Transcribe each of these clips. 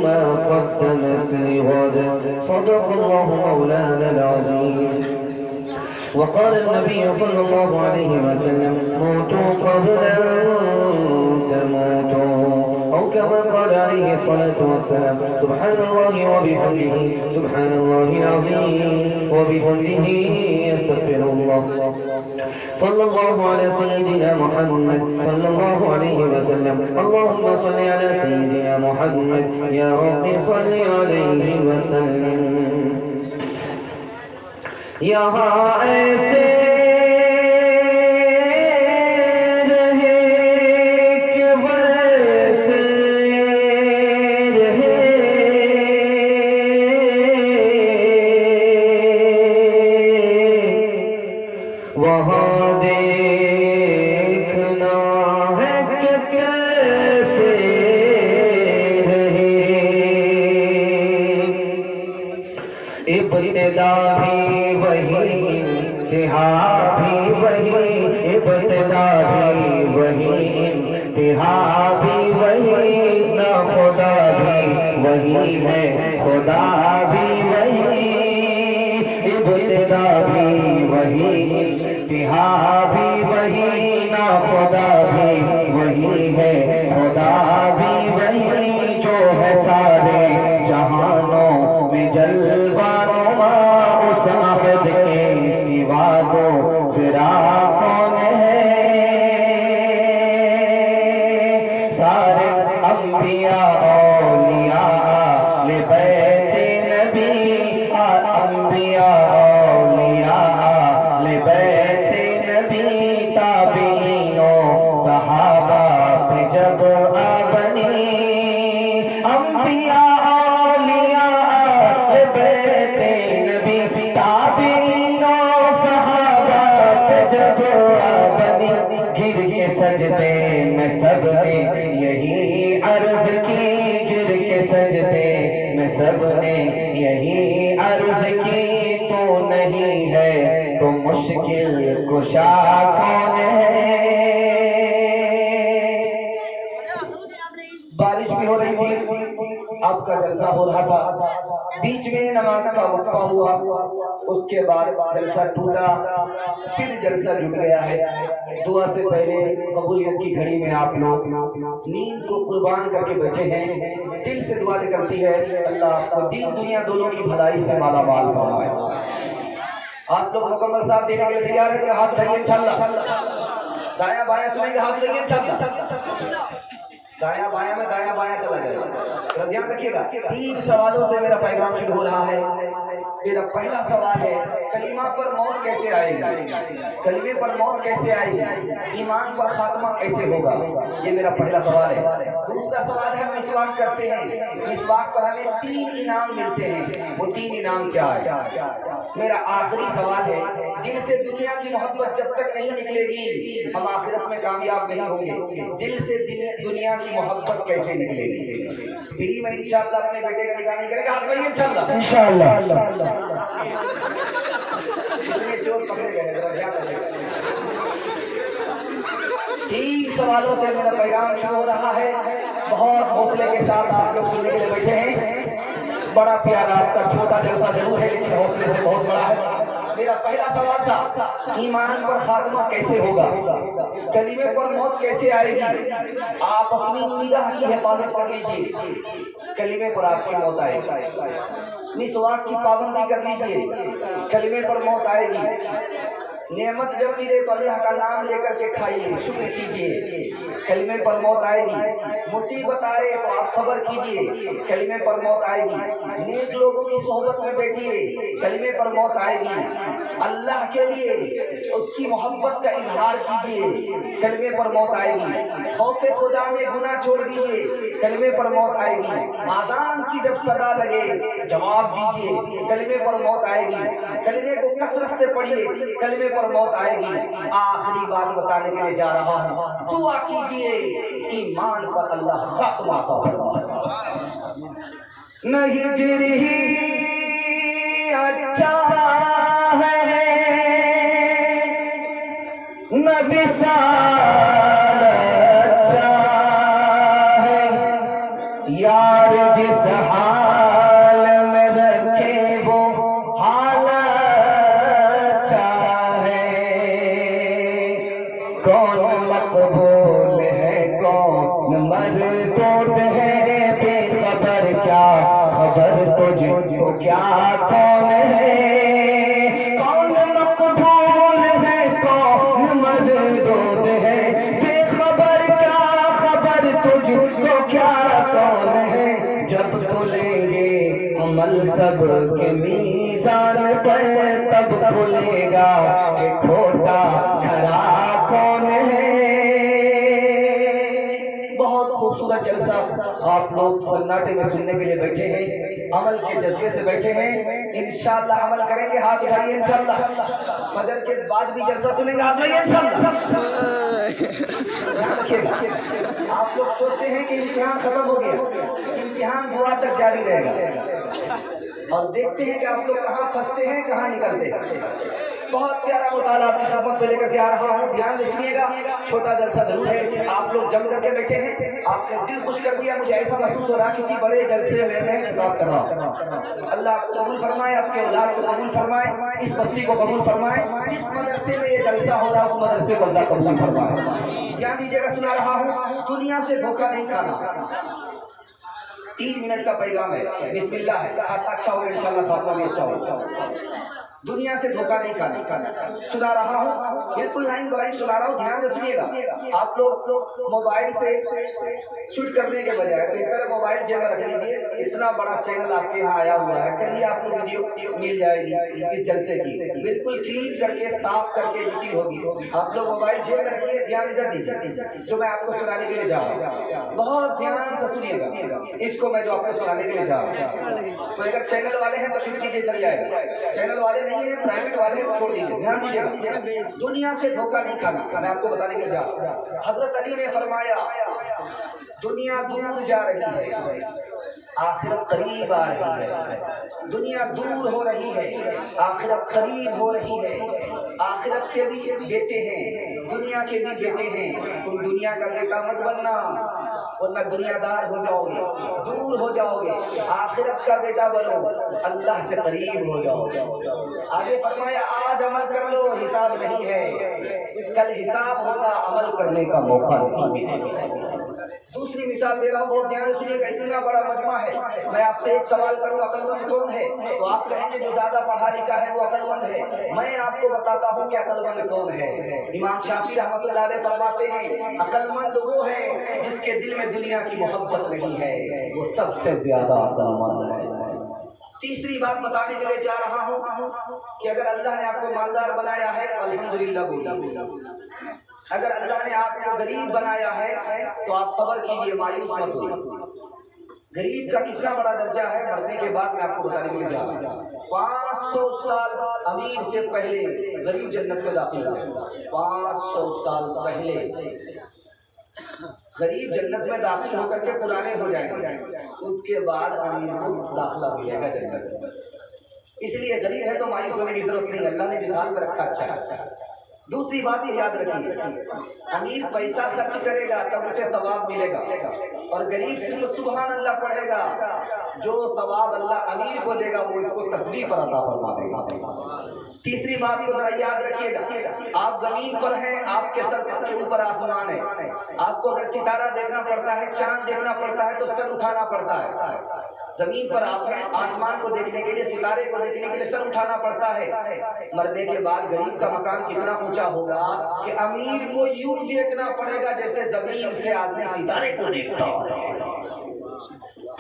ما قدمت لغد صدق الله مولانا العظيم. وقال النبي صلى الله عليه وسلم موتوا قبل أن تموتوا، أو كما قال عليه الصلاة والسلام سبحان الله وبحمده سبحان الله العظيم وبحمده يستغفر الله. صلى الله على سيدنا محمد صلى الله عليه وسلم. اللهم صل على سيدنا محمد يا رب صل عليه وسلم. یہاں ایسے رہے کہ ویسے رہے، وہاں دیکھنا ہے کہ کیسے رہے. ابتدا بھی وہی، انتہا بھی وہی، ابتدا بھی وہی، انتہا بھی وہی، نہ خدا بھی وہی ہے، خدا بھی وہی. ابتدا بھی وہی، انتہا بھی وہی، نہ خدا بھی وہی ہے، خدا بھی وہی. جو ہے سارے جہانوں میں جلوہ نما، اس احد کے سوا دوسرا کون ہے. سارے انبیاء اولیاء اہل بیت نبی، انبیاء اولیاء اہل بیت نبی، تابعین و صحابہ پہ جب بنی. انبیاء اولیاء اہل بیت نبی، تابعین و صحابہ پہ جب بنی. گر کے سجدے میں سب نے یہی عرض کی، گر کے سجدے میں سب نے یہی عرض کی. تو نہیں ہے تو مشکل کشا کون ہے. بارش بھی ہو رہی تھی، آپ کا جلسہ ہو رہا تھا، بیچ میں نماز کا وقفہ ہوا، اس کے بعد جلسہ ٹوٹا، پھر جلسہ جڑ گیا ہے. دعا سے پہلے قبولیت کی گھڑی میں آپ لوگ نیند کو قربان کر کے بیٹھے ہیں. دل سے دعا نکلتی ہے اللہ آپ کو دین دنیا دونوں کی بھلائی سے مالا مال فرمائے. آپ لوگ مکمل ساتھ دینے کے لیے تیار ہیں کہ ہاتھ اٹھائیے انشاءاللہ. دایاں بایاں سنیں گے، ہاتھ اٹھائیے انشاءاللہ. دایاں بایاں میں دایاں بایاں چلا جائے گا. دھیان رکھیے گا. 3 سوالوں سے میرا پیغام شروع ہو رہا ہے. میرا پہلا سوال ہے کلمہ پر موت کیسے آئے گی، کلمے پر موت کیسے آئے گی، ایمان پر خاتمہ کیسے ہوگا، یہ میرا پہلا سوال ہے. دوسرا سوال ہے مسواک کرتے ہیں، مسواک پر ہمیں 3 انعام ملتے ہیں، وہ 3 انعام کیا ہے. میرا آخری سوال ہے دل سے دنیا کی محبت جب تک نہیں نکلے گی ہم آخرت میں کامیاب نہیں ہوں گے. دل سے دنیا کی محبت کیسے نکلے گی. فری میں انشاءاللہ اپنے بیٹے کا نکاح نہیں کرے گا، ہاتھ اٹھائیے انشاءاللہ. انشاءاللہ. اتنے چور پکڑے گئے ذرا دھیان رکھیں. 3 سوالوں سے میرا پیغام شروع ہو رہا ہے. بہت حوصلے کے ساتھ آپ لوگ سننے کے لیے بیٹھے ہیں. بڑا پیارا آپ کا چھوٹا جلسہ ضرور ہے لیکن حوصلے سے بہت بڑا ہے. میرا پہلا سوال تھا ایمان پر خاتمہ کیسے ہوگا، کلمے پر موت کیسے آئے گی. آپ اپنی نگاہ کی حفاظت کر لیجئے، کلمے پر آپ کی موت آئے گی. مسواک کی پابندی کر لیجئے، کلمے پر موت آئے گی. نعمت جب ملے تو اللہ کا نام لے کر کے کھائیے، شکر کیجئے، کلمے پر موت آئے گی. مصیبت آئے تو آپ صبر کیجئے، کلمے پر موت آئے گی. نیک لوگوں کی صحبت میں بیٹھیے، کلمے پر موت آئے گی. اللہ کے لیے اس کی محبت کا اظہار کیجئے، کلمے پر موت آئے گی. خوف خدا میں گناہ چھوڑ دیجئے، کلمے پر موت آئے گی. آذان کی جب صدا لگے جواب دیجئے، کلمے پر موت آئے گی. کلمے کو کثرت سے پڑھیے، کلمے پر موت آئے گی. آخری بات بتانے کے لیے جا رہا ہوں، دعا کیجئے ایمان پر اللہ خاتمہ عطا فرمائے. نہیں ہجری اچھا ہے نہ وصال اچھا ہے، یار جس حال میں رکھے وہ حالت چاہے، کون مقبول ہے کون مردود ہے، بے خبر کیا خبر تجھ کو کیا کون ہے، کون مقبول ہے کون مردود ہے، بے خبر کیا خبر تجھ کو کیا کون ہے، جب تلیں گے عمل سب کے میزان پر تب کھلے گا کہ کھوٹا کھرا کون ہے۔ بہت خوبصورت جلسہ آپ لوگ سناٹے میں سننے کے لیے بیٹھے ہیں، عمل کے جذبے سے بیٹھے ہیں، انشاءاللہ عمل کریں گے، ہاتھ اٹھائیے انشاءاللہ۔ فجر کے بعد بھی جلسہ سنیں گے، ہاتھ اٹھائیے انشاءاللہ۔ آپ لوگ سوچتے ہیں کہ امتحان ختم ہو گیا، امتحان دعا تک جاری رہے گا، اور دیکھتے ہیں کہ آپ لوگ کہاں پھنستے ہیں کہاں نکلتے ہیں۔ بہت پیارا مطالعہ اپنی خدمت پہ لے کر کے آ رہا ہوں، دھیان سے سنیے گا، چھوٹا جلسہ ضرور ہے، آپ لوگ جم کر کے بیٹھے ہیں، آپ نے دل خوش کر دیا، مجھے ایسا محسوس ہو رہا کسی بڑے جلسے میں میں خطاب کر رہا ہوں۔ اللہ آپ کو قبول فرمائے، آپ کے اولاد کو قبول فرمائے، اس بستی کو قبول فرمائے، جس مدرسے میں یہ جلسہ ہو رہا اس مدرسے کو اللہ قبول فرمائے۔ دھیان دیجیے گا، سنا رہا ہوں، دنیا سے دھوکہ نہیں کھانا، 3 منٹ کا پیغام ہے، بسم اللہ ہے، کھاتا اچھا ہوگا انشاءاللہ، خاتمہ بھی اچھا ہوگا۔ دنیا سے دھوکہ نہیں کھانا، سنا رہا ہوں، بالکل لائن بائن سنا رہا ہوں، دھیان سے سنیے گا۔ آپ لوگ موبائل سے شوٹ کرنے کے بجائے بہتر موبائل جیب میں رکھ لیجیے، اتنا بڑا چینل آپ کے یہاں آیا ہوا ہے، کل آپ کو ویڈیو مل جائے گی اس جلسے کی، بالکل کلین کر کے صاف کر کے میٹنگ ہوگی، آپ لوگ موبائل جیب میں رکھیے، دھیان ادھر دیجیے جو میں آپ کو سنانے کے لیے جا رہا ہوں، بہت دھیان سے سنیے گا اس کو، میں جو آپ کو سنانے کے لیے جا رہا ہوں۔ تو اگر چینل والے ہیں تو شوٹ کیجیے، چل جائے گا، چینل والے نہیں ہیں پرائیویٹ والے ہیں چھوڑ دیجیے، دھیان دیجیے گا۔ دنیا سے دھوکہ نہیں کھانا، میں آپ کو بتانے کے لیے جا رہا ہوں۔ حضرت علی نے فرمایا دنیا دور جا رہی ہے، آخرت قریب آ رہی ہے، دنیا دور ہو رہی ہے، آخرت قریب ہو رہی ہے، آخرت کے بھی بیٹے ہیں، دنیا کے بھی بیٹے ہیں، تم دنیا کا بیٹا مت بننا ورنہ دنیا دار ہو جاؤ گے، دور ہو جاؤ گے، آخرت کا بیٹا بنو، اللہ سے قریب ہو جاؤ گے۔ آگے فرمایا آج عمل کر لو، حساب نہیں ہے، کل حساب ہوگا، عمل کرنے کا موقع نہیں ملے گا۔ دوسری مثال دے رہا ہوں، بہت دھیان سے سنیے گا، اتنا بڑا مجمع ہے، میں آپ سے ایک سوال کروں، عقل مند کون ہے؟ تو آپ کہیں گے جو زیادہ پڑھا لکھا ہے وہ عقل مند ہے۔ میں آپ کو بتاتا ہوں کہ عقل مند کون ہے۔ امام شافعی رحمۃ اللہ علیہ فرماتے ہیں عقل مند وہ ہے جس کے دل میں دنیا کی محبت نہیں ہے، وہ سب سے زیادہ عقل مند ہے۔ تیسری بات بتانے کے لیے جا رہا ہوں کہ اگر اللہ نے آپ کو مالدار بنایا ہے تو الحمدللہ بولیے، اگر اللہ نے آپ کو غریب بنایا ہے تو آپ صبر کیجئے، مایوس مت ہوئیے۔ غریب کا کتنا بڑا درجہ ہے مرنے کے بعد میں آپ کو بتانے کے لیے جا رہا ہوں۔ 500 سال امیر سے پہلے غریب جنت میں داخل ہوئے، 500 سال پہلے غریب جنت میں داخل ہو کر کے پرانے ہو جائیں گے، اس کے بعد امیر کو داخلہ ہو جائے گا جنت میں۔ اس لیے غریب ہے تو مایوس ہونے کی ضرورت نہیں، اللہ نے جس حال پر رکھا اچھا ہے۔ دوسری بات یہ یاد رکھیے، امیر پیسہ خرچ کرے گا تب اسے ثواب ملے گا، اور غریب صرف سبحان اللہ پڑھے گا، جو ثواب اللہ امیر کو دے گا وہ اس کو تسبیح پر عطا فرما دے گا۔ تیسری بات کو ذرا یاد رکھیے گا، آپ زمین پر ہیں، آپ کے سر کے اوپر آسمان ہے، آپ کو اگر ستارہ دیکھنا پڑتا ہے، چاند دیکھنا پڑتا ہے تو سر اٹھانا پڑتا ہے۔ زمین پر آپ ہیں، آسمان کو دیکھنے کے لیے، ستارے کو دیکھنے کے لیے سر اٹھانا پڑتا ہے۔ مرنے کے بعد غریب کا مقام کتنا اونچا ہوگا کہ امیر کو یوں دیکھنا پڑے گا جیسے زمین سے آدمی ستارے کو دیکھتا ہے۔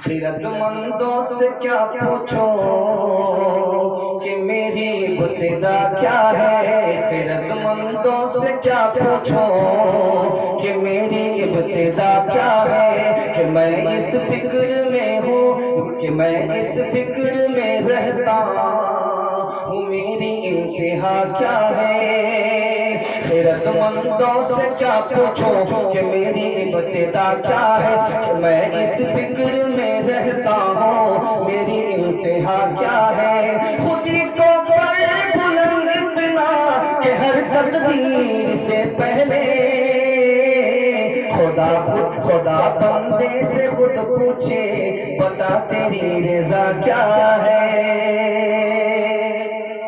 خرد مندوں سے کیا پوچھو کہ میری ابتدا کیا ہے، خرد مندوں سے کیا پوچھو کہ میری ابتدا کیا ہے، کہ میں اس فکر میں ہوں، کہ میں اس فکر میں رہتا ہوں میری انتہا کیا ہے۔ خیرت مندوں سے کیا پوچھو کہ میری ابتدا کیا ہے، کہ میں اس فکر میں رہتا ہوں میری انتہا کیا ہے۔ خودی کو پر بلند اتنا کہ ہر تقدیر سے پہلے خدا خود خدا بندے سے خود پوچھے بتا تیری رضا کیا ہے۔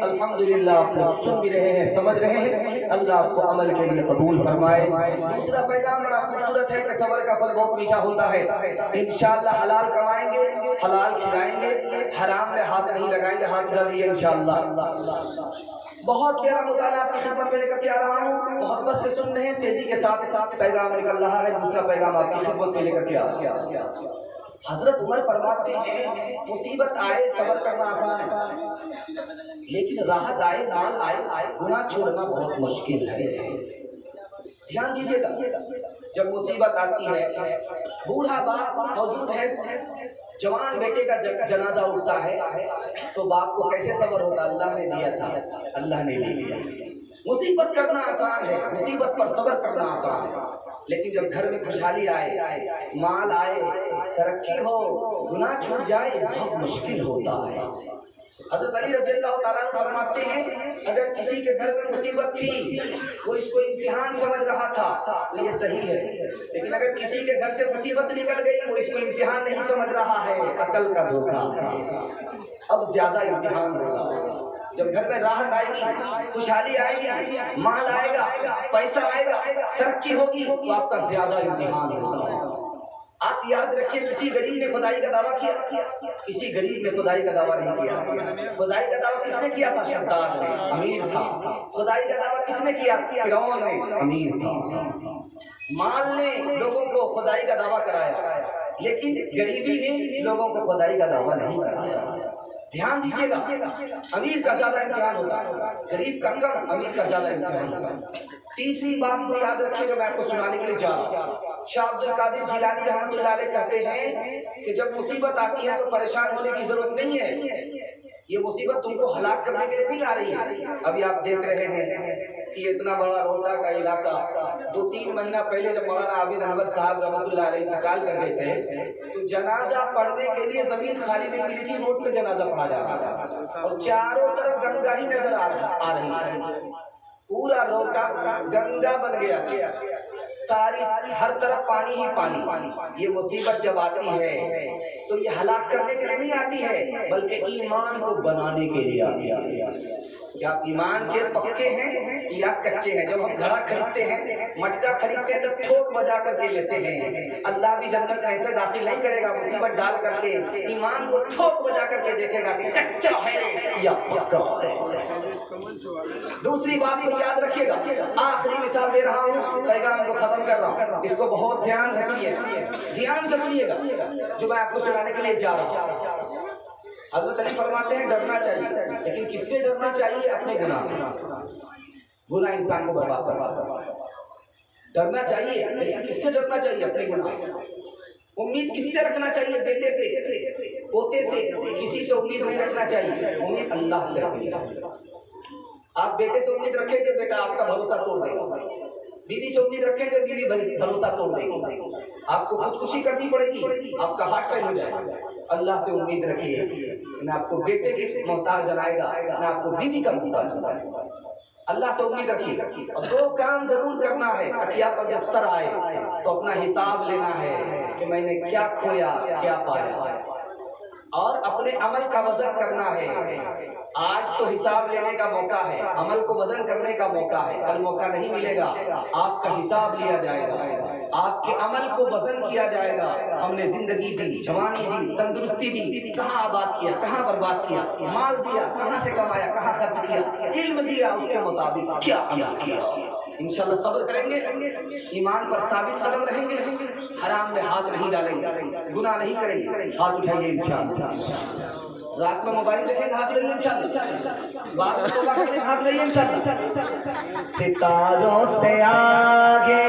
الحمدللہ آپ لوگ سن بھی رہے ہیں، سمجھ رہے ہیں، اللہ آپ کو عمل کے لیے قبول فرمائے۔ دوسرا پیغام بڑا خوبصورت ہے کہ صبر کا پھل بہت میٹھا ہوتا ہے۔ انشاءاللہ حلال کمائیں گے، حلال کھلائیں گے، حرام میں ہاتھ نہیں لگائیں گے، ہاتھ اٹھا دیے انشاءاللہ۔ بہت پیارا مطالعہ آپ کی خدمت میں لے کر کے آ رہا ہوں، محبت سے سن رہے ہیں، تیزی کے ساتھ پیغام نکل رہا ہے۔ دوسرا پیغام آپ کی خدمت میں لے کر کے آ رہا ہے۔ حضرت عمر فرماتے ہیں مصیبت آئے صبر کرنا آسان ہے، لیکن راحت آئے، مال آئے، گناہ چھوڑنا بہت مشکل ہے۔ دھیان دیجیے گا، جب مصیبت آتی ہے، بوڑھا باپ موجود ہے، جوان بیٹے کا جنازہ اٹھتا ہے، تو باپ کو کیسے صبر ہوتا؟ اللہ نے دیا تھا، اللہ نے نہیں دیا۔ مصیبت کرنا آسان ہے، مصیبت پر صبر کرنا آسان ہے، لیکن جب گھر میں خوشحالی آئے، مال آئے، ترقی ہو، گناہ چھوٹ جائے، بہت مشکل ہوتا ہے۔ حضرت علی رضی اللہ تعالیٰ عنہ فرماتے ہیں اگر کسی کے گھر میں مصیبت تھی، وہ اس کو امتحان سمجھ رہا تھا تو یہ صحیح ہے، لیکن اگر کسی کے گھر سے مصیبت نکل گئی، وہ اس کو امتحان نہیں سمجھ رہا ہے، عقل کا دھوکہ ہے۔ اب زیادہ امتحان ہوگا، جب گھر میں راحت آئے گی، خوشحالی آئے گی، مال آئے گا، پیسہ آئے گا، ترقی ہوگی، تو آپ کا زیادہ امتحان ہوگا۔ آپ یاد رکھیے کسی غریب نے خدائی کا دعویٰ کیا، کسی غریب نے خدائی کا دعویٰ نہیں کیا۔ خدائی کا دعویٰ کس نے کیا تھا؟ شداد نے، امیر تھا۔ خدائی کا دعویٰ کس نے کیا؟ فرعون نے، امیر تھا۔ مال نے لوگوں کو خدائی کا دعویٰ کرایا، لیکن غریبی نے لوگوں کو خدائی کا دعویٰ نہیں کرایا۔ دھیان دیجیے گا، امیر کا زیادہ امتحان ہوتا ہے، غریب کا کم، امیر کا زیادہ امتحان ہوتا ہے۔ تیسری بات کو یاد رکھیے جو میں آپ کو سنانے کے لیے جا رہا ہوں۔ شاہ عبد القادر جیلانی رحمۃ اللہ علیہ کہتے ہیں کہ جب مصیبت آتی ہے تو پریشان ہونے کی ضرورت نہیں ہے، یہ مصیبت تم کو ہلاک کرنے کے لیے نہیں آ رہی ہے۔ ابھی آپ دیکھ رہے ہیں کہ اتنا بڑا روڈا کا علاقہ 2-3 مہینہ پہلے جب مولانا عابد انور صاحب رحمۃ اللہ علیہ انتقال کر گئے تھے تو جنازہ پڑھنے کے لیے زمین خالی نہیں ملی تھی، روڈ پہ جنازہ پڑھا جا رہا تھا اور چاروں طرف گنگا ہی نظر آ رہی تھی، پورا روڈا گنگا بن گیا تھا، ساری ہر طرف پانی ہی پانی۔ یہ مصیبت جب آتی ہے تو یہ ہلاک کرنے کے لیے نہیں آتی ہے، بلکہ ایمان کو بنانے کے لیے آتی ہے۔ کیا ایمان کے پکے ہیں یا کچے ہیں؟ جب ہم گھڑا خریدتے ہیں، مٹکا خریدتے ہیں تو ٹھوک بجا کر کے لیتے ہیں۔ اللہ بھی جنت میں ایسے داخل نہیں کرے گا مصیبت ڈال کر کے، ایمان کو ٹھوک بجا کر کے دیکھے گا کہ کچا ہے یا پکا ہے۔ دوسری بات کو یاد رکھیے گا، آخری مثال دے رہا ہوں، پیغام کو ختم کر رہا ہوں، اس کو بہت دھیان سے سنیے، دھیان سے سنیے گا جو میں آپ کو سنانے کے لیے جا رہا ہوں۔ حضرت علی فرماتے ہیں ڈرنا چاہیے، لیکن کس سے ڈرنا چاہیے؟ اپنے گناہ سے۔ گناہ انسان کو برباد کرتا ہے۔ ڈرنا چاہیے لیکن کس سے ڈرنا چاہیے؟ اپنے گناہ سے۔ امید کس سے رکھنا چاہیے؟ بیٹے سے، پوتے سے، کسی سے امید نہیں رکھنا چاہیے، امید اللہ سے رکھنی چاہیے۔ آپ بیٹے سے امید رکھیں گے، بیٹا آپ کا بھروسہ توڑ دے گا۔ بیوی سے امید رکھیں گے، بیوی بھروسہ توڑ دے گی۔ آپ کو خودکشی کرنی پڑے گی، آپ کا ہارٹ فیل ہو جائے گا۔ اللہ سے امید رکھیے، نہ آپ کو بیٹے کی محتاج بنائے گا، نہ آپ کو بیوی کا محتاج بنائے گا۔ اللہ سے امید رکھیے، اور 2 کام ضرور کرنا ہے۔ تکیہ پر جب سر آئے تو اپنا حساب لینا ہے کہ میں نے کیا کھویا، کیا پایا، اور اپنے عمل کا وزن کرنا ہے۔ آج تو حساب لینے کا موقع ہے، عمل کو وزن کرنے کا موقع ہے، کل موقع نہیں ملے گا، آپ کا حساب لیا جائے گا، آپ کے عمل کو وزن کیا جائے گا۔ ہم نے زندگی دی، جوانی دی، تندرستی دی، کہاں آباد کیا، کہاں برباد کیا، مال دیا، کہاں سے کمایا، کہاں خرچ کیا، علم دیا، اس کے مطابق کیا عمل کیا۔ انشاءاللہ صبر کریں گے، ایمان پر ثابت قدم رہیں گے، حرام میں ہاتھ نہیں ڈالیں گے، گناہ نہیں کریں گے۔ ہاتھ اٹھائیے انشاءاللہ۔ رات میں موبائل دیکھیں گے، ہاتھ لائیے انشاءاللہ۔ بعد میں توبہ کریں گے، ہاتھ لائیے انشاءاللہ۔ ستاروں سے آگے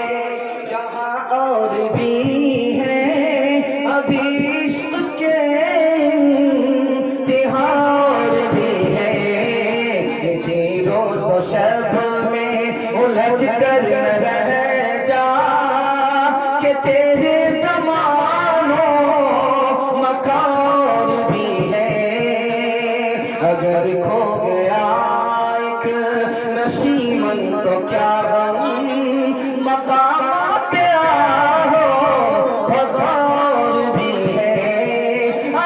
جہاں اور بھی ہے ابھی عشق کے امتحان بھی ہے، اسی روز و شب میں الجھ کر نہ رہ جا کہ تیرے زمان و مکان بھی ہے۔ اگر کھو گیا ایک نشیمن تو کیا غم، مقامات ہو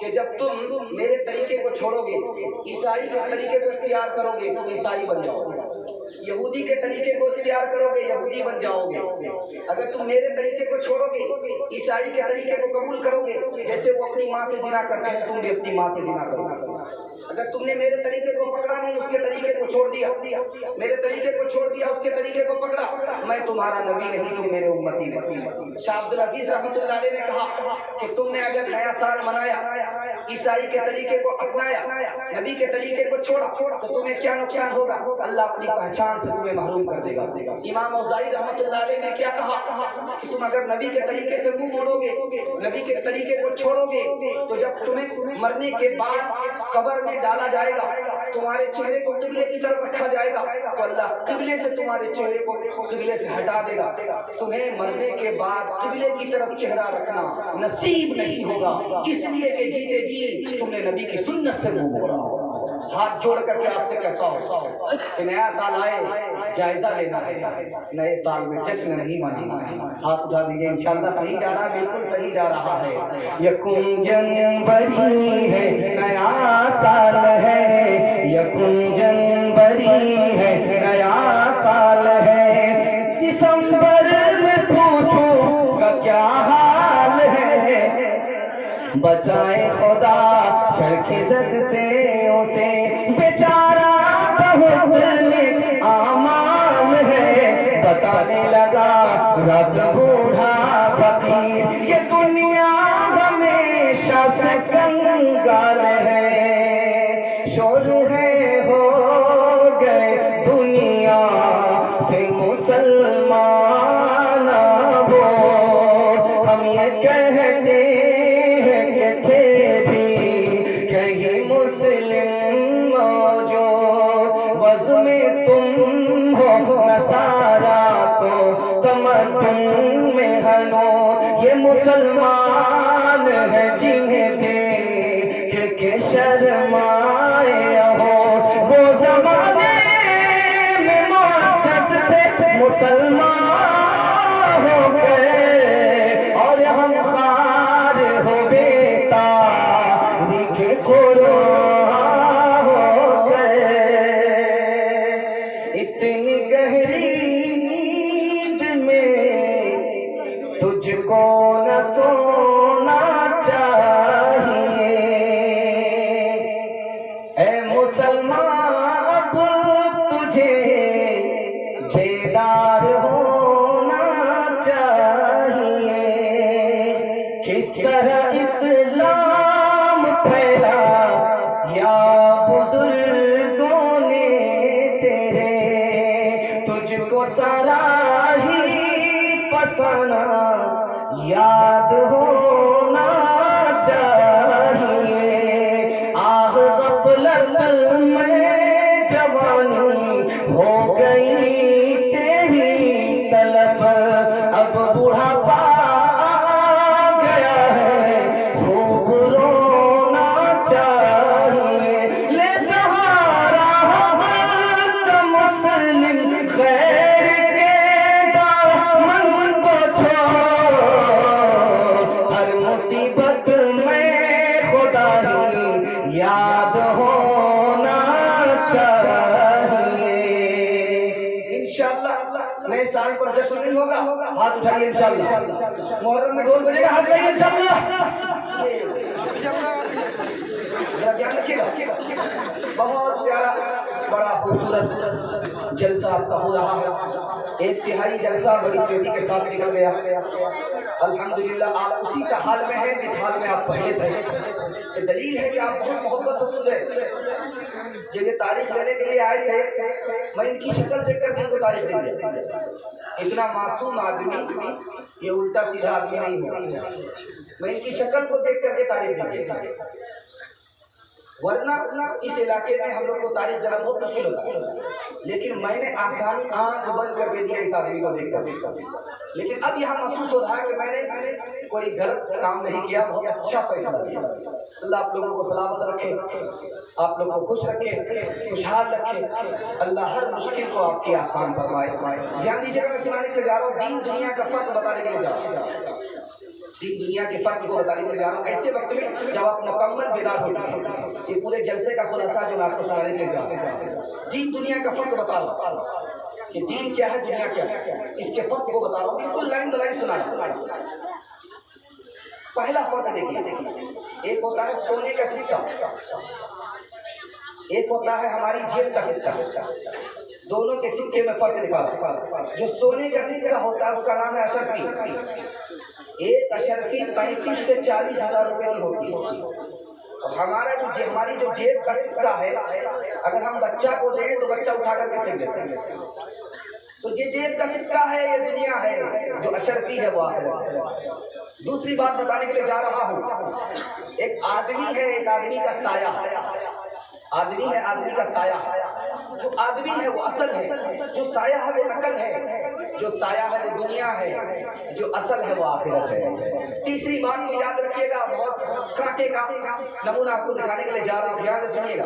کہ جب تم میرے طریقے کو چھوڑو گے، عیسائی کے طریقے کو اختیار کرو گے، تم عیسائی بن جاؤ گے، یہودی کے طریقے کو اختیار کرو گے، یہودی بن جاؤ گے۔ اگر تم میرے طریقے کو چھوڑو گے، عیسائی کے طریقے کو قبول کرو گے، جیسے وہ اپنی ماں سے زنا کرتے ہیں تم بھی اپنی ماں سے زنا کرو گے۔ اگر تم نے میرے طریقے کو پکڑا نہیں، اس کے طریقے کو چھوڑ دیا، میرے طریقے کو چھوڑ دیا، اس کے طریقے کو پکڑا، میں تمہارا نبی نہیں، تم میرے امتی نہیں۔ شاہ عبد العزیز رحمۃ اللہ علیہ نے کہا کہ تم نے اگر نیا سال منایا، عیسائی کے طریقے کو اپنایا، نبی کے طریقے کو چھوڑا، تو تمہیں کیا نقصان ہوگا؟ اللہ اپنی پہچان سے تمہیں محروم کر دے گا۔ امام اوزاعی رحمۃ اللہ علیہ نے کیا کہا کہ تم اگر نبی کے طریقے سے منہ موڑو گے، نبی کے طریقے کو چھوڑو گے، تو جب تمہیں مرنے کے بعد قبر میں ڈالا جائے گا، تمہارے چہرے کو قبلے کی طرف رکھا جائے گا، تو اللہ قبلے سے تمہارے چہرے کو قبلے سے ہٹا دے گا۔ تمہیں مرنے کے بعد قبلے کی طرف چہرہ رکھنا نصیب نہیں ہوگا، اس لیے کہ جیتے جی تم نے نبی کی سنت سے منہ موڑا۔ ہاتھ جوڑ کر کے آپ سے کہتا ہوں کہ نیا سال آئے، جائزہ لینا ہے، نئے سال میں جشن نہیں منانا ہے۔ ہاتھ اٹھا دیجیے، انشاءاللہ صحیح جا رہا ہے، بالکل صحیح جا رہا ہے۔ یکم جنوری ہے، نیا سال ہے، یکم جنوری ہے، نیا سال ہے، دسمبر میں پوچھوں گا کیا حال ہے، بچائے خدا شرخ زد سے اسے، بیچارہ بہت نیک اعمال ہے، بتانے لگا رب بوڑھا فقیر، یہ دنیا ہمیشہ سے کنگال ہے، شور ہے ہو گئے دنیا سے مسلمان وہ، ہم یہ کہتے ہیں کہ تھے بھی کہیں مسلم موجود، وضع میں تم ہو نصارا تو تمدن میں ہنود، یہ مسلمان ہے جنہیں دیکھ کے شرمائے ہو، وہ زمانے میں معزز تھے مسلمان ہو گئے، اور ہم خار ہوئے تاریخ قرآن ہو گئے، اتنی گہری نیند میں تجھ کو نہ سونا چاہیے، اے مسلمان اب تجھے بیدار ہونا چاہیے، کس طرح اسلام پھیلا یا بزرگوں نے تیرے، تجھ کو سارا ہی فسانہ یاد ہونا چاہیے، آہ غفلت میں جوانی ہو گئی تیری تلف، اب بڑھاپا آ گیا ہے خوب رونا چاہیے، لے سہارا حق مسلم خیر کے دامن کو چھوڑ، ہر مصیبت میں خدا ہی یاد ہونا چاہیے۔ انشاءاللہ نئے سال پر جشن نہیں ہوگا، ہاتھ اٹھائیے انشاءاللہ، محرم میں ڈھول بجے گا، ہاتھ اٹھائیے انشاءاللہ، ذرا دھیان رکھیے گا۔ بہت پیارا بڑا خوبصورت جلسہ آپ کا ہو رہا ہے، ایک تہائی جلسہ بڑی تیزی کے ساتھ نکل گیا، الحمدللہ آپ اسی کا حال میں ہیں جس حال میں آپ پہلے تھے، یہ دلیل ہے کہ آپ بہت محبت سے سن رہے ہیں۔ جنہیں تاریخ لینے کے لیے آئے تھے، میں ان کی شکل دیکھ کر ان کو تاریخ دے دیا، اتنا معصوم آدمی یہ الٹا سیدھا آدمی نہیں ہوگا، میں ان کی شکل کو دیکھ کر کے تاریخ دے دیا، ورنہ اس علاقے میں ہم لوگ کو تاریخ دینا بہت مشکل ہوتا ہے، لیکن میں نے آسانی آنکھ بند کر کے دیا اس آدمی کو دیکھ کر، لیکن اب یہاں محسوس ہو رہا ہے کہ میں نے کوئی غلط کام نہیں کیا، بہت اچھا فیصلہ کیا۔ اللہ آپ لوگوں کو سلامت رکھے، آپ لوگوں کو خوش رکھے، خوشحال رکھے، اللہ ہر مشکل کو آپ کی آسان فرمائے۔ دھیان دیجیے گا، میں سنانے کے لیے جا رہا ہوں، دین دنیا کا فرق بتانے کے لیے جا رہا ہوں۔ دین دنیا کے فرق کو بتانے کے لیے جا رہا ہوں ایسے وقت میں جب آپ مکمل بیدار ہو چکے ہیں۔ یہ پورے جلسے کا خلاصہ جو میں آپ کو سنانے کے لیے جا رہا ہوں، دین دنیا کا فرق بتا رہا ہوں کہ دین کیا ہے، دنیا کیا ہے، اس کے فرق کو بتا رہا ہوں، بالکل لائن بائی لائن سنا رہا ہوں۔ پہلا فرق دیکھیے، ایک ہوتا ہے سونے کا سکہ، ایک ہوتا ہے ہماری جیب کا سکہ۔ دونوں کے سکے میں فرق دکھا رہا ہوں۔ جو سونے کا سکہ ہوتا ہے اس کا نام ہے اشرفی۔ ایک اشرفی 35 سے 40 ہزار روپے کی ہوتی ہے۔ اور ہماری جو جیب کا سکہ ہے، اگر ہم بچہ کو دیں تو بچہ اٹھا کر کے پھینک دیتا ہے۔ تو یہ جیب کا سکہ ہے، یہ دنیا ہے، جو اشرفی ہے وہ آخرت ہے۔ دوسری بات بتانے کے لیے جا رہا ہوں، ایک آدمی ہے، ایک آدمی کا سایہ، آدمی ہے، آدمی کا سایہ۔ جو آدمی ہے وہ اصل ہے، جو سایہ ہے وہ نقل ہے، جو سایہ ہے وہ دنیا ہے، جو اصل ہے وہ آخرت ہے۔ تیسری بات کو یاد رکھیے گا، بہت کانٹے کا نمونہ آپ کو دکھانے کے لیے جا رہا ہوں، یاد سنیے گا۔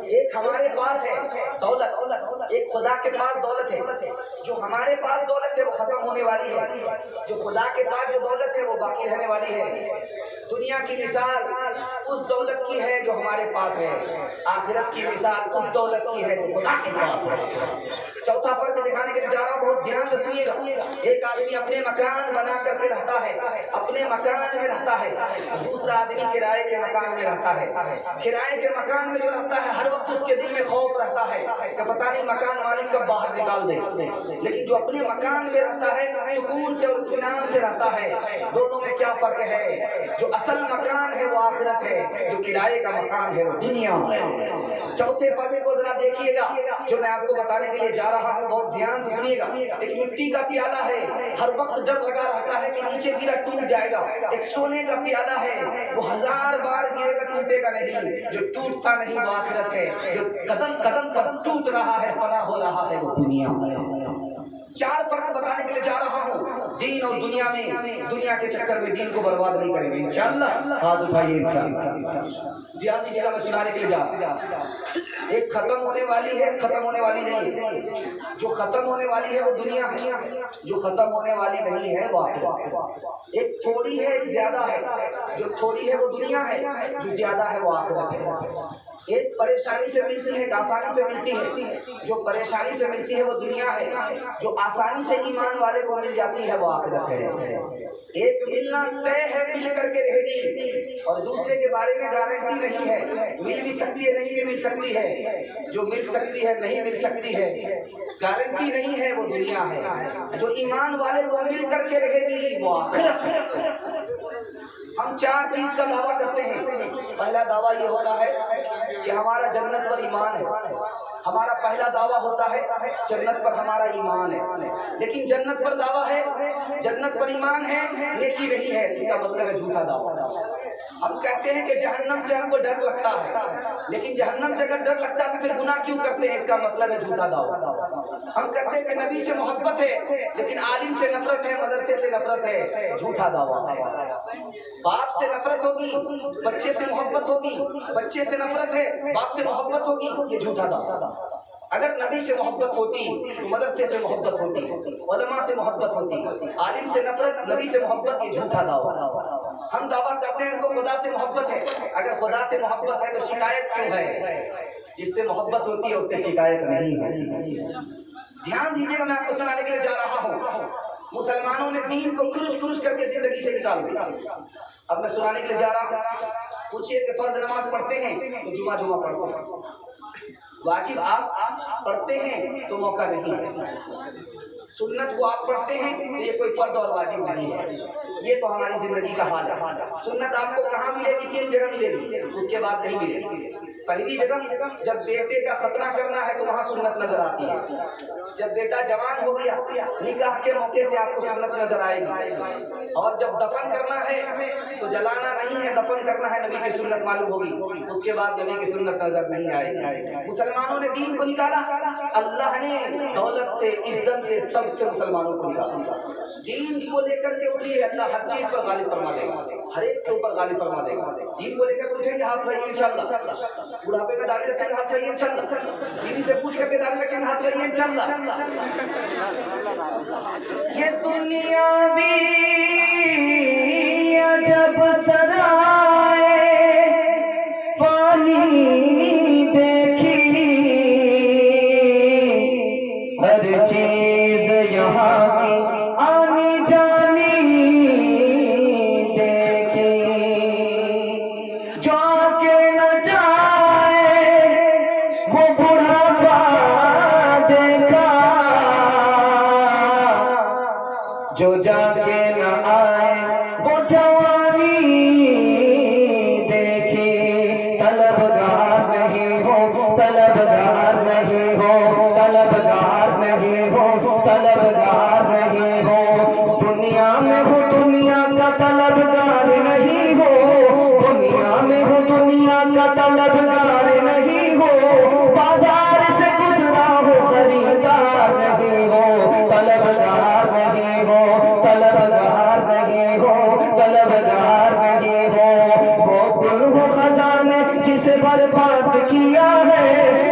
ایک ہمارے پاس ہے دولت، ایک خدا کے پاس دولت ہے۔ جو ہمارے پاس دولت ہے وہ ختم ہونے والی ہے، جو خدا کے پاس جو دولت ہے وہ باقی رہنے والی ہے۔ دنیا کی مثال اس دولت کی ہے جو ہمارے پاس ہے، آخرت کی مثال اس دولت کی ہے جو خدا کے پاس ہے۔ چوتھا فرق دکھانے کے لیے جا رہا ہوں، بہت دھیان سے سنیے گا۔ ایک آدمی اپنے مکان بنا کر کے رہتا ہے، اپنے مکان میں رہتا ہے، دوسرا آدمی کرائے کے مکان میں رہتا ہے۔ کرائے کے مکان میں جو رہتا ہے ہر وقت اس کے دل میں خوف رہتا ہے کہ پتہ نہیں مکان مالک کب باہر نکال دے، لیکن جو اپنے مکان میں رہتا ہے سکون سے اور اطمینان سے رہتا ہے۔ دونوں میں کیا فرق ہے؟ جو اصل مکان ہے وہ آخرت ہے، جو کرائے کا مکان ہے وہ دنیا ہے۔ چوتھے فرق کو ذرا دیکھیے گا جو میں آپ کو بتانے کے لیے جا رہا ہوں، بہت دھیان سے سنیے گا۔ ایک مٹی کا پیالہ ہے، ہر وقت ڈر لگا رہتا ہے کہ نیچے گرا ٹوٹ جائے گا۔ ایک سونے کا پیالہ ہے، وہ 1000 بار گرے گا ٹوٹے گا نہیں، جو ٹوٹتا نہیں وہ آخرت ہے، جو قدم قدم پر ٹوٹ رہا ہے فنا ہو رہا ہے وہ دنیا ہے۔ 4 فرق بتانے کے لیے جا رہا ہوں، دین اور دنیا میں، دنیا کے چکر میں دین کو برباد نہیں کریں گے انشاءاللہ۔ ہاتھ اٹھائیے انشاءاللہ، دھیان دیجیے گا میں سنانے کے لیے جا رہا ہوں۔ ایک ختم ہونے والی ہے، ختم ہونے والی نہیں ہے۔ جو ختم ہونے والی ہے وہ دنیا ہے، جو ختم ہونے والی نہیں ہے وہ آخرت ہے۔ ایک تھوڑی ہے، ایک زیادہ ہے، جو تھوڑی ہے وہ دنیا ہے، جو زیادہ ہے وہ آخرت ہے۔ ایک پریشانی سے ملتی ہے، ایک آسانی سے ملتی ہے، جو پریشانی سے ملتی ہے وہ دنیا ہے، جو آسانی سے ایمان والے کو مل جاتی ہے وہ آخرت ہے۔ ایک ملنا طے ہے، مل کر کے رہے گی، اور دوسرے کے بارے میں گارنٹی نہیں ہے، مل بھی سکتی ہے نہیں بھی مل سکتی ہے، جو مل سکتی ہے نہیں مل سکتی ہے، گارنٹی نہیں ہے وہ دنیا ہے، جو ایمان والے کو مل کر کے رہے گی وہ آخرت ہے۔ ہم 4 چیز کا دعویٰ کرتے ہیں۔ پہلا دعویٰ یہ ہوتا ہے کہ ہمارا جنت پر ایمان ہے، ہمارا پہلا دعویٰ ہوتا ہے جنت پر ہمارا ایمان ہے، لیکن جنت پر دعویٰ ہے، جنت پر ایمان ہے، نیکی نہیں ہے، اس کا مطلب ہے جھوٹا دعویٰ۔ ہم کہتے ہیں کہ جہنم سے ہم کو ڈر لگتا ہے، لیکن جہنم سے اگر ڈر لگتا ہے تو پھر گناہ کیوں کرتے ہیں، اس کا مطلب ہے جھوٹا دعویٰ۔ ہم کہتے ہیں کہ نبی سے محبت ہے، لیکن عالم سے نفرت ہے، مدرسے سے نفرت ہے، جھوٹا دعویٰ۔ باپ سے نفرت ہوگی، بچے سے محبت ہوگی، بچے سے نفرت ہے، باپ سے محبت ہوگی، یہ جھوٹا دعویٰ۔ اگر نبی سے محبت ہوتی تو مدرسے سے محبت ہوتی، علماء سے محبت ہوتی، عالم سے نفرت، نبی سے محبت، یہ جھوٹا دعویٰ۔ ہم دعویٰ کرتے ہیں ان کو خدا سے محبت ہے، اگر خدا سے محبت ہے تو شکایت کیوں ہے؟ جس سے محبت ہوتی ہے اس سے شکایت نہیں ہے۔ دھیان دیجیے گا، میں آپ کو سنانے کے لیے جا رہا ہوں۔ مسلمانوں نے دین کو کھرچ کھرچ کر کے زندگی سے نکال دیا۔ اب میں سنانے کے لیے جا رہا ہوں، پوچھئے کہ فرض نماز پڑھتے ہیں تو جمعہ پڑھتے ہیں، واجب آپ پڑھتے ہیں تو موقع نہیں ہے، سنت کو آپ پڑھتے ہیں تو یہ کوئی فرض اور واجب نہیں ہے، یہ تو ہماری زندگی کا حال ہے۔ سنت آپ کو کہاں ملے گی؟ 3 جگہ ملے گی، اس کے بعد نہیں ملے گی۔ پہلی جگہ جب بیٹے کا ختنہ کرنا ہے تو وہاں سنت نظر آتی ہے، جب بیٹا جوان ہو گیا نکاح کے موقع سے آپ کو سنت نظر آئے گی، اور جب دفن کرنا ہے تو جلانا نہیں ہے، دفن کرنا ہے، نبی کی سنت معلوم ہوگی، اس کے بعد نبی کی سنت نظر نہیں آئے گی۔ مسلمانوں نے دین کو نکالا، اللہ نے دولت سے، عزت سے، سب سے مسلمانوں کو نکالا۔ دین کو لے کر کے اٹھیے، اللہ ہر چیز پر غالب فرما دے گا، ہر ایک کے اوپر غالب فرما دے گا۔ دین کو لے کر اٹھیں گے، ہاتھ رہیے انشاءاللہ، بڑھاپے میں داڑھی رکھیں گے، ہاتھ رہیے انشاءاللہ، بیوی سے پوچھ کر کے داڑھی رکھیں گے، ہاتھ رہیے انشاءاللہ۔ یہ دنیا بھی عجب سرائے فانی دیکھی، ہر چیز یہاں کی آنی جانی دیکھی، جو آکے نہ جائے وہ بڑھاپا دیکھا، جو جا کے نہ آئے وہ جوانی دیکھی، طلبگار نہیں ہو، طلبگار نہیں ہو، طلبگار نہیں ہو، طلبگار نہیں ہو، دنیا میں ہو دنیا کا طلبگار نہیں ہو، دنیا میں ہو دنیا کا طلبگار نہیں ہو، بازار سے گزرا ہو خریدار نہیں ہو، طلبگار نہیں ہو، طلبگار نہیں ہو، طلبگار نہیں ہو، وہ گل ہو خزانے جسے برباد کیا ہے،